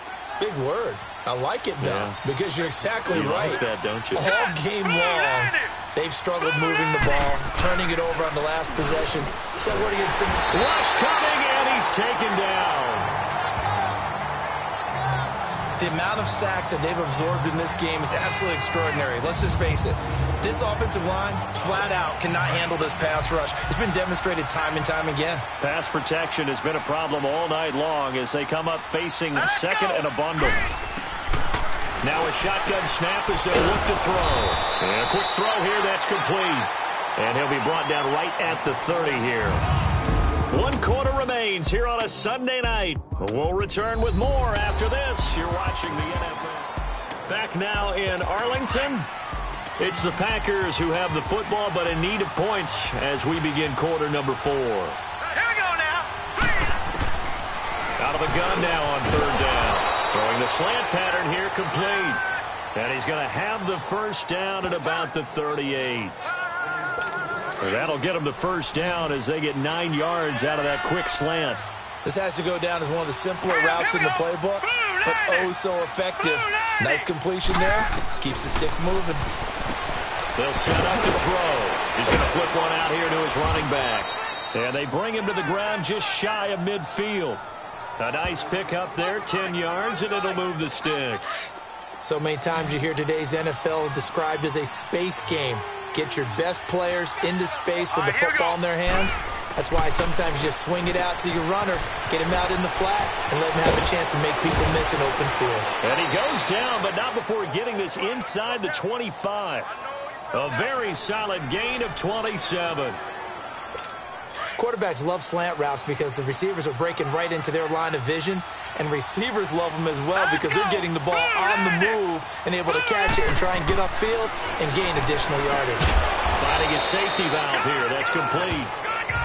Big word. I like it, though, because you're exactly right. Like that, don't you? All game long, they've struggled moving the ball, turning it over on the last possession. So what do you think? Rush coming, and he's taken down. The amount of sacks that they've absorbed in this game is absolutely extraordinary. Let's just face it. This offensive line, flat out, cannot handle this pass rush. It's been demonstrated time and time again. Pass protection has been a problem all night long as they come up facing second and a bundle. Now a shotgun snap as they look to throw. And a quick throw here, that's complete. And he'll be brought down right at the 30 here. 1 quarter remains here on a Sunday night. We'll return with more after this. You're watching the NFL. Back now in Arlington. It's the Packers who have the football, but in need of points as we begin quarter number 4. Here we go now. Out of the gun now on third down. Throwing the slant pattern here complete. And he's going to have the first down at about the 38. That'll get them the first down as they get 9 yards out of that quick slant. This has to go down as one of the simpler routes in the playbook, but oh so effective. Nice completion there. Keeps the sticks moving. They'll set up to throw. He's going to flip one out here to his running back. And they bring him to the ground just shy of midfield. A nice pick up there, 10 yards, and it'll move the sticks. So many times you hear today's NFL described as a space game. get your best players into space with the football in their hands. That's why sometimes you swing it out to your runner, get him out in the flat, and let him have a chance to make people miss an open field. And he goes down, but not before getting this inside the 25. A very solid gain of 27. Quarterbacks love slant routes because the receivers are breaking right into their line of vision, and receivers love them as well because they're getting the ball on the move and able to catch it and try and get upfield and gain additional yardage. Finding a safety valve here. That's complete.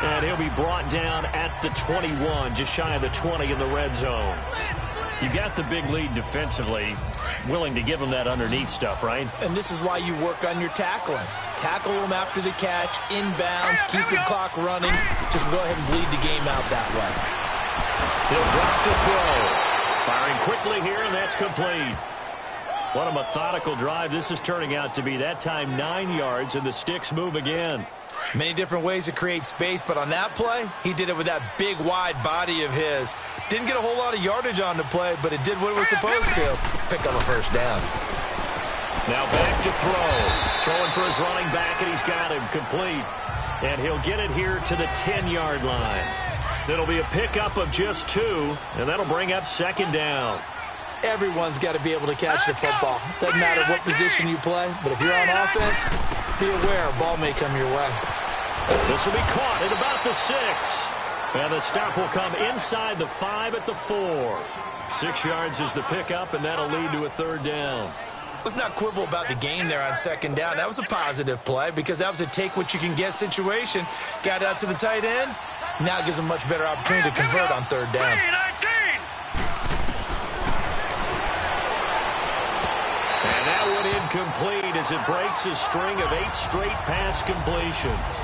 And he'll be brought down at the 21, just shy of the 20 in the red zone. You got the big lead defensively, willing to give them that underneath stuff, right? And this is why you work on your tackling. Tackle them after the catch, inbounds, keep the clock running. Just go ahead and bleed the game out that way. He'll drop the throw. Firing quickly here, and that's complete. What a methodical drive this is turning out to be. That time 9 yards, and the sticks move again. Many different ways to create space, but on that play, he did it with that big, wide body of his. Didn't get a whole lot of yardage on the play, but it did what it was supposed to. Pick up a first down. Now back to throw. Throwing for his running back, and he's got him complete. And he'll get it here to the 10-yard line. That'll be a pickup of just 2, and that'll bring up second down. Everyone's got to be able to catch the football. Doesn't matter what position you play, but if you're on offense, be aware a ball may come your way. This will be caught at about the 6. And the stop will come inside the 5 at the 4. 6 yards is the pickup, and that'll lead to a third down. Let's not quibble about the gain there on second down. That was a positive play because that was a take-what-you-can-get situation. Got out to the tight end. Now it gives them a much better opportunity to convert on third down. And that one incomplete as it breaks a string of 8 straight pass completions.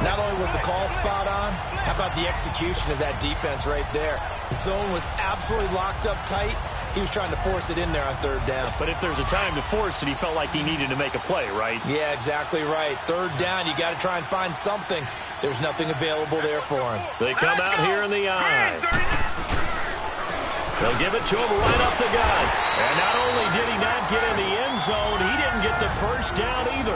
Not only was the call spot on, how about the execution of that defense right there? The zone was absolutely locked up tight. He was trying to force it in there on third down. But if there's a time to force it, he felt like he needed to make a play, right? Yeah, exactly right. Third down, you got to try and find something. There's nothing available there for him. They come out here in the eye. They'll give it to him right up the gut. And not only did he not get in the end zone, he didn't get the first down either.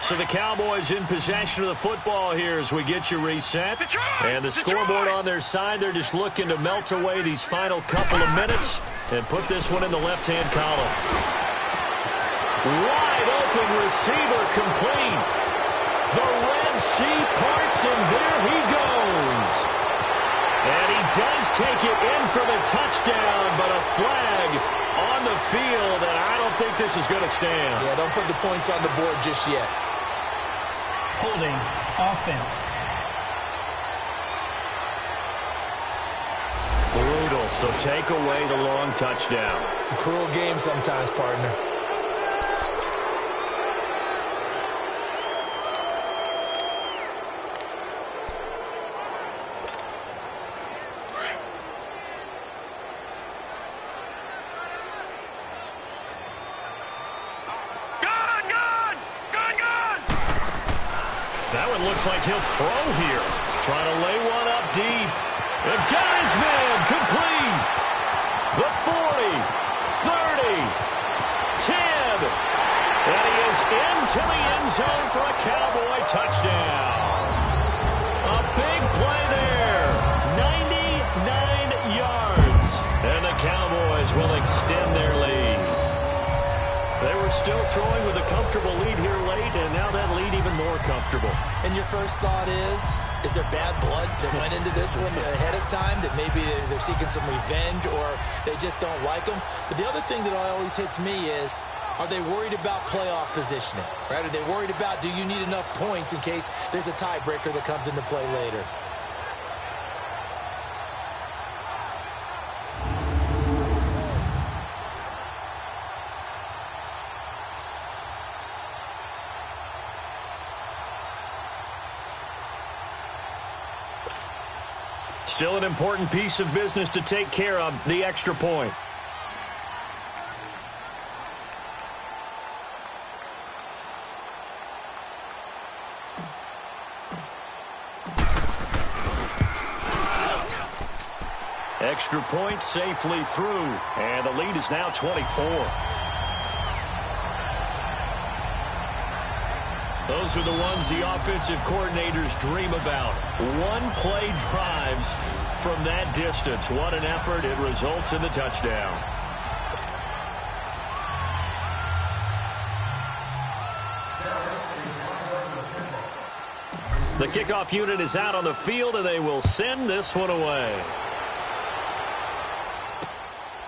So the Cowboys in possession of the football here as we get you reset. And the scoreboard on their side, they're just looking to melt away these final couple of minutes and put this one in the left-hand column. Wide open receiver complete. The Red Sea parts, and there he goes. And he does take it in for the touchdown, but a flag on the field, and I don't think this is going to stand. Yeah, don't put the points on the board just yet. Holding offense. Brutal, so take away the long touchdown. It's a cruel game sometimes, partner. That one looks like he'll throw here. Trying to lay one up deep. And got his man complete. The 40, 30, 10. And he is into the end zone for a Cowboy touchdown. A big play there. 99 yards. And the Cowboys will extend their lead. They were still throwing with a comfortable lead here late, and now that lead even more comfortable. And your first thought is there bad blood that went into this one ahead of time, that maybe they're seeking some revenge or they just don't like them? But the other thing that always hits me is, are they worried about playoff positioning? Right? Are they worried about, do you need enough points in case there's a tiebreaker that comes into play later? Still an important piece of business to take care of, the extra point. Extra point safely through, and the lead is now 24. Those are the ones the offensive coordinators dream about. One-play drives from that distance. What an effort. It results in the touchdown. The kickoff unit is out on the field, and they will send this one away.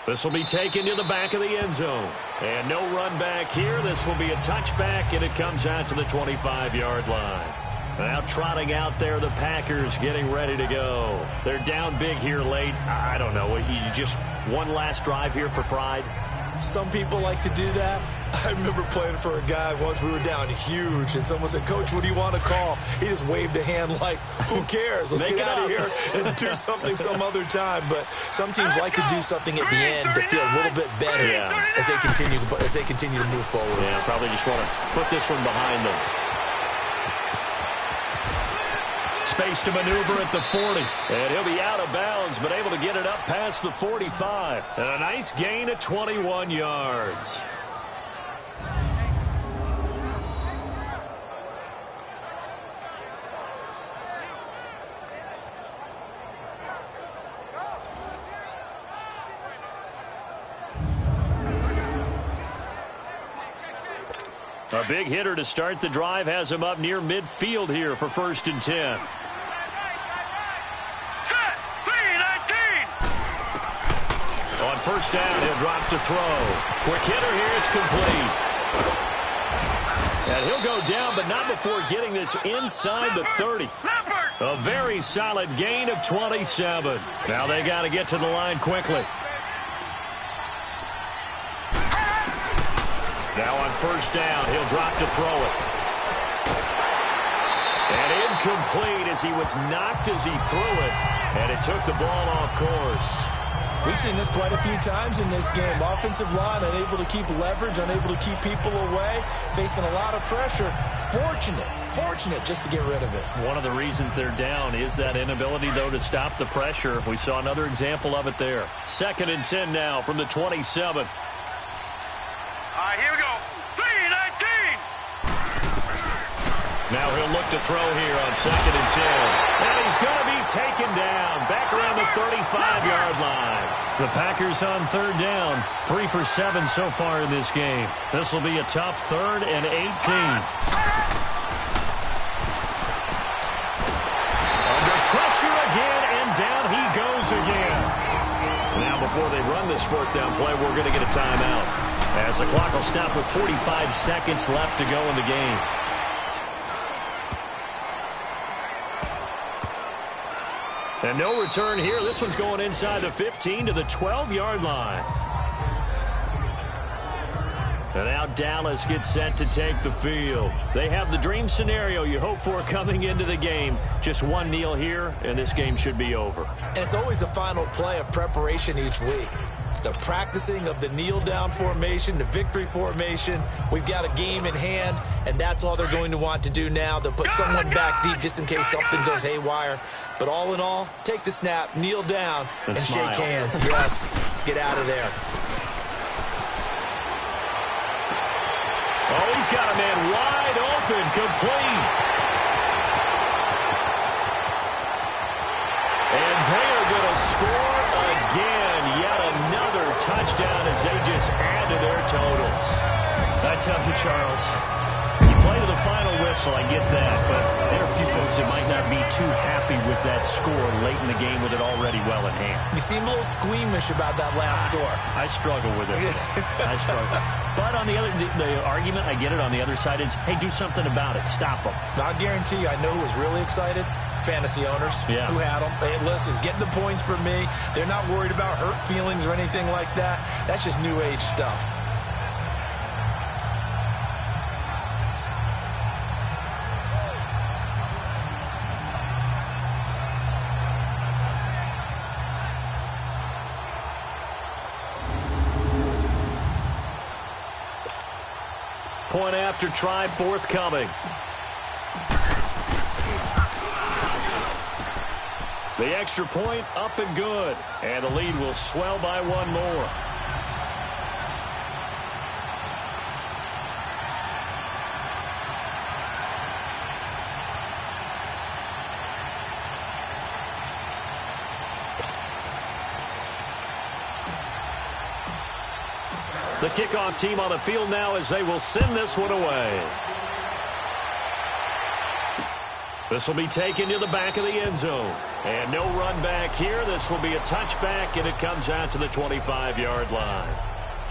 This will be taken to the back of the end zone. And no run back here. This will be a touchback, and it comes out to the 25-yard line. Now trotting out there, the Packers getting ready to go. They're down big here late. I don't know. You just one last drive here for pride? Some people like to do that. I remember playing for a guy once. We were down huge, and someone said, "Coach, what do you want to call?" He just waved a hand like, who cares? Let's get out of here and do something some other time. But some teams like to do something at the end to feel a little bit better as they continue to move forward. Yeah, probably just want to put this one behind them. Space to maneuver at the 40. And he'll be out of bounds, but able to get it up past the 45. And a nice gain of 21 yards. A big hitter to start the drive has him up near midfield here for 1st and 10. On 1st down, he'll drop to throw. Quick hitter here, it's complete. And he'll go down, but not before getting this inside the 30. A very solid gain of 27. Now they got to get to the line quickly. Now on 1st down, he'll drop to throw it. And incomplete as he was knocked as he threw it. And it took the ball off course. We've seen this quite a few times in this game. Offensive line unable to keep leverage, unable to keep people away, facing a lot of pressure. Fortunate just to get rid of it. One of the reasons they're down is that inability, though, to stop the pressure. We saw another example of it there. 2nd and 10 now from the 27. Here we go. 3-19. Now he'll look to throw here on 2nd and 10. And he's going to be taken down back around the 35-yard line. The Packers on 3rd down. 3 for 7 so far in this game. This will be a tough 3rd and 18. Under pressure again, and down he goes again. Now before they run this 4th down play, we're going to get a timeout, as the clock will stop with 45 seconds left to go in the game. And no return here. This one's going inside the 15 to the 12-yard line. And now Dallas gets set to take the field. They have the dream scenario you hope for coming into the game. Just one kneel here, and this game should be over. And it's always the final play of preparation each week. The practicing of the kneel-down formation, the victory formation. We've got a game in hand, and that's all they're going to want to do now. They'll put someone back deep just in case something goes haywire. But all in all, take the snap, kneel down, and shake hands. Yes, get out of there. Oh, he's got a man wide open, complete. And they are going to score again. Yet another touchdown as they just add to their totals. I tell you, Charles, you play to the final whistle, I get that, but there are a few folks that might not be too happy with that score late in the game with it already well in hand. You seem a little squeamish about that last score. I struggle with it. I struggle. But on the other, the argument, I get it, on the other side is, hey, do something about it. Stop them. I guarantee you, I know who was really excited. Fantasy owners who had them. Hey, listen, getting the points for me. They're not worried about hurt feelings or anything like that. That's just new age stuff. Point after try forthcoming. The extra point up and good. And the lead will swell by one more. The kickoff team on the field now as they will send this one away. This will be taken to the back of the end zone. And no run back here. This will be a touchback, and it comes out to the 25-yard line.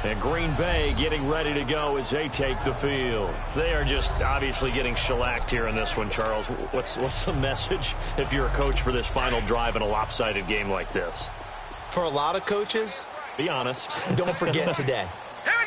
And Green Bay getting ready to go as they take the field. They are just obviously getting shellacked here in this one, Charles. What's the message if you're a coach for this final drive in a lopsided game like this? For a lot of coaches, be honest. Don't forget today.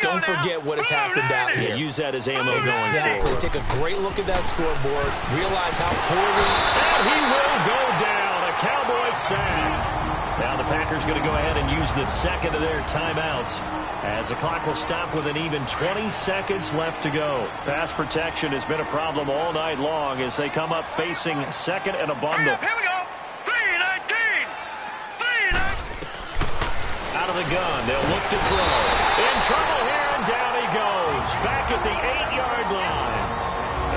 Don't forget what has happened out here. Use that as ammo going forward. Exactly. Take a great look at that scoreboard. Realize how poorly. And he will go down. A Cowboy sack. Now the Packers going to go ahead and use the second of their timeouts as the clock will stop with an even 20 seconds left to go. Pass protection has been a problem all night long as they come up facing second and a bundle. Here we go. 3-19. Out of the gun. They'll look to throw. In trouble here, and down he goes. Back at the 8-yard line.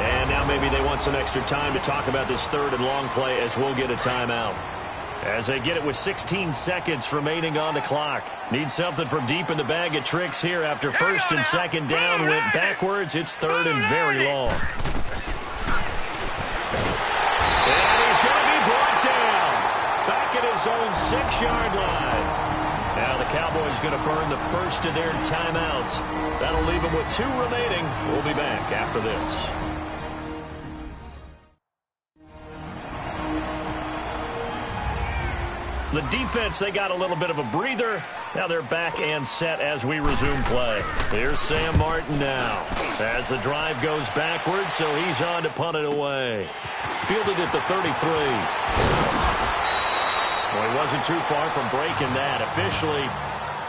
And now maybe they want some extra time to talk about this third and long play as we'll get a timeout. As they get it with 16 seconds remaining on the clock. Need something from deep in the bag of tricks here after first and second down went backwards. It's third and very long. And he's going to be brought down. Back at his own 6-yard line. Now the Cowboys going to burn the first of their timeouts. That'll leave them with 2 remaining. We'll be back after this. The defense, they got a little bit of a breather. Now they're back and set as we resume play. Here's Sam Martin now. As the drive goes backwards, so he's on to punt it away. Fielded at the 33. Well, he wasn't too far from breaking that. Officially,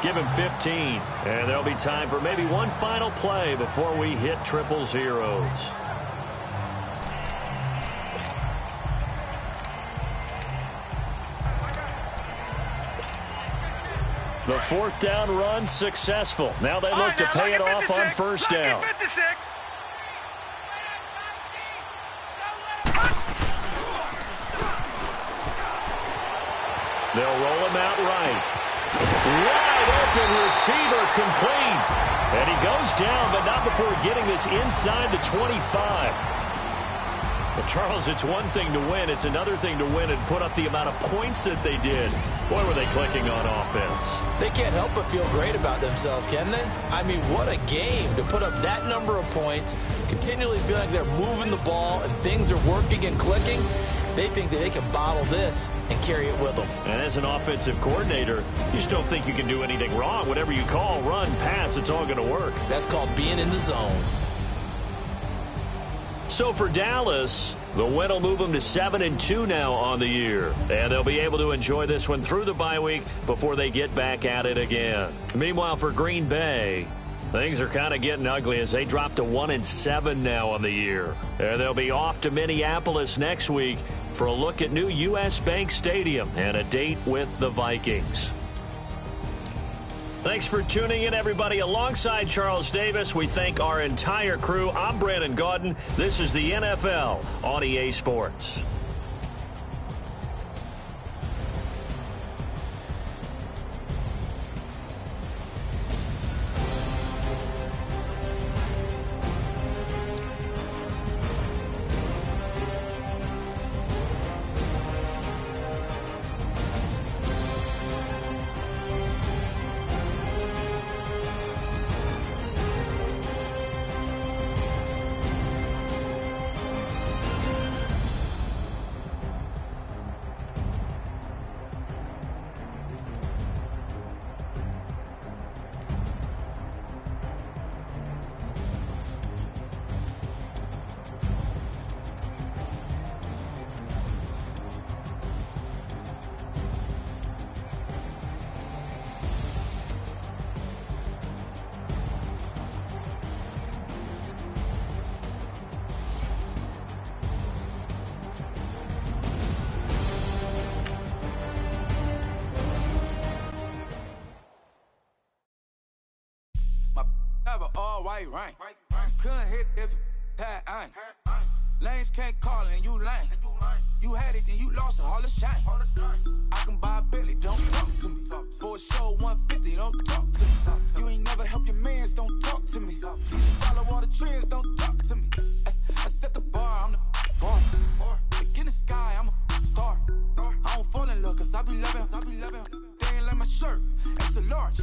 give him 15. And there'll be time for maybe one final play before we hit 000. The 4th down run successful. Now they look to pay it off on first down. They'll roll him out right. Wide open receiver complete. And he goes down, but not before getting this inside the 25. Well, Charles, it's one thing to win. It's another thing to win and put up the amount of points that they did. Boy, were they clicking on offense. They can't help but feel great about themselves, can they? I mean, what a game to put up that number of points, continually feel like they're moving the ball and things are working and clicking. They think that they can bottle this and carry it with them. And as an offensive coordinator, you just don't think you can do anything wrong. Whatever you call, run, pass, it's all going to work. That's called being in the zone. So for Dallas, the win will move them to 7-2 now on the year. And they'll be able to enjoy this one through the bye week before they get back at it again. Meanwhile, for Green Bay, things are kind of getting ugly as they drop to 1-7 now on the year. And they'll be off to Minneapolis next week for a look at new U.S. Bank Stadium and a date with the Vikings. Thanks for tuning in, everybody. Alongside Charles Davis, we thank our entire crew. I'm Brandon Gaudin. This is the NFL on EA Sports. drive an all-white rank. Couldn't hit if it had ain't. Lanes can't call and you lame. You had it and you lost it, all the shame. I can buy a Billy, don't talk to me. For a show 150, don't talk to me. You ain't never help your mans, don't talk to me. You should follow all the trends, don't talk to me. I set the bar, I'm the bar. Like in the sky, I'm a star. I don't fall in love, cause I be loving. They ain't like my shirt, extra large.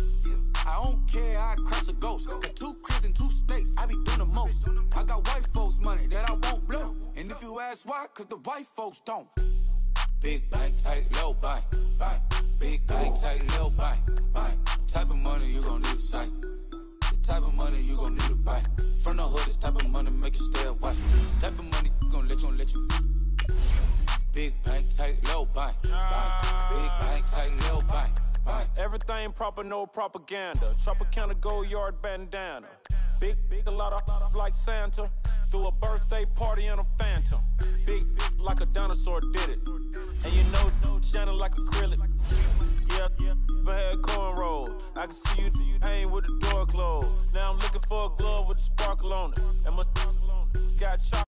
I don't care, I crash a ghost. Got 2 cribs and 2 states, I be doing the most. I got white folks' money that I won't blow. And if you ask why, cause the white folks don't. Big bank, tight, low bank, bank. Big bank, tight, low bank, bank. Type of money you gon' need a sight. The type of money you gon' need a buy. From the hood, this type of money make you stay away. Type of money gon' let you. Big bank, tight, low bank, bank. Big bank, tight, low bank. Everything proper, no propaganda. Tropicana Gold Yard bandana. Big, a lot of like Santa. Threw a birthday party in a phantom. Big like a dinosaur did it. And you know, shining like acrylic. Yeah, I had cornrows. I can see you hang with the door closed. Now I'm looking for a glove with a sparkle on it. And my got chocolate.